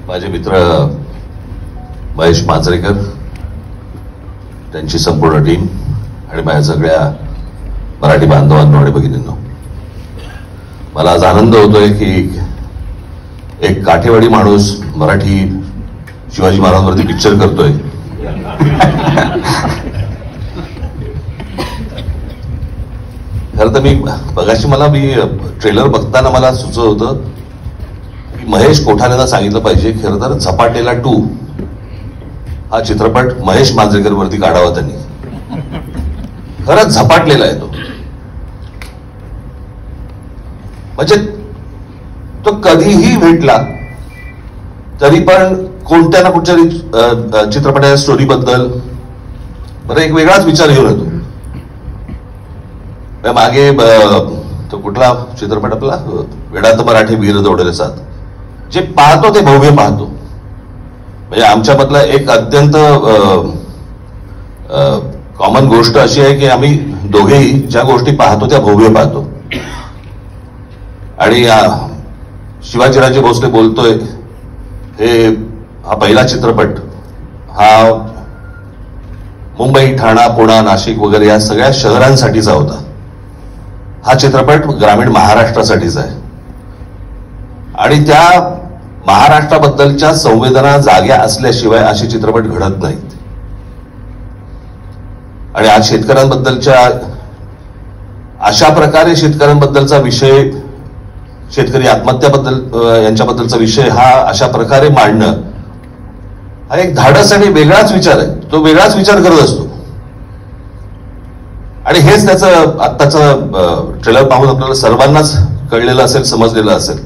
माझे मित्र महेश मांजरेकर, त्यांची संपूर्ण टीम आणि माझ्या सगळ्या मराठी बांधवांनो आणि भगिनींनो, मला आज आनंद होतोय की एक काठेवाडी माणूस मराठी शिवाजी महाराजांवरती पिक्चर करतोय. खरं तर मी ट्रेलर बघताना मला सुचत होतं की महेश कोठारेला सांगितलं पाहिजे खरं तर झपाटेला 2 हा चित्रपट महेश मांजरेकर वरती काढावा त्यांनी. खरंच झपाटलेला आहे तो. म्हणजे तो कधीही भेटला तरी पण कोणत्या ना कुठच्या चित्रपटाच्या स्टोरीबद्दल बरं एक वेगळाच विचार घेऊन येतो. मागे तो कुठला चित्रपट आपला वेडांत मराठी वीर दौडले साथ, जे पाहतो ते भव्य पाहतो. म्हणजे आमच्यामधला एक अत्यंत कॉमन गोष्ट अशी आहे की आम्ही दोघेही ज्या गोष्टी पाहतो त्या भव्य पाहतो. आणि शिवाजीराजे भोसले बोलतोय हा पहिला चित्रपट हा मुंबई, ठाणा, पुणा, नाशिक वगैरे या सगळ्या शहरांसाठीचा होता. हा चित्रपट ग्रामीण महाराष्ट्रासाठीचा आहे. आणि त्या महाराष्ट्राबद्दलच्या संवेदना जाग्या असल्याशिवाय असे चित्रपट घडत नाहीत. आणि आज शेतकऱ्यांबद्दलच्या अशा प्रकारे शेतकऱ्यांबद्दलचा विषय, शेतकरी आत्महत्याबद्दल यांच्याबद्दलचा विषय हा अशा प्रकारे मांडणं हा एक धाडस आणि वेगळाच विचार आहे. तो वेगळाच विचार करत असतो. आणि हेच त्याचं आत्ताचं ट्रेलर पाहून आपल्याला सर्वांनाच कळलेलं असेल, समजलेलं असेल.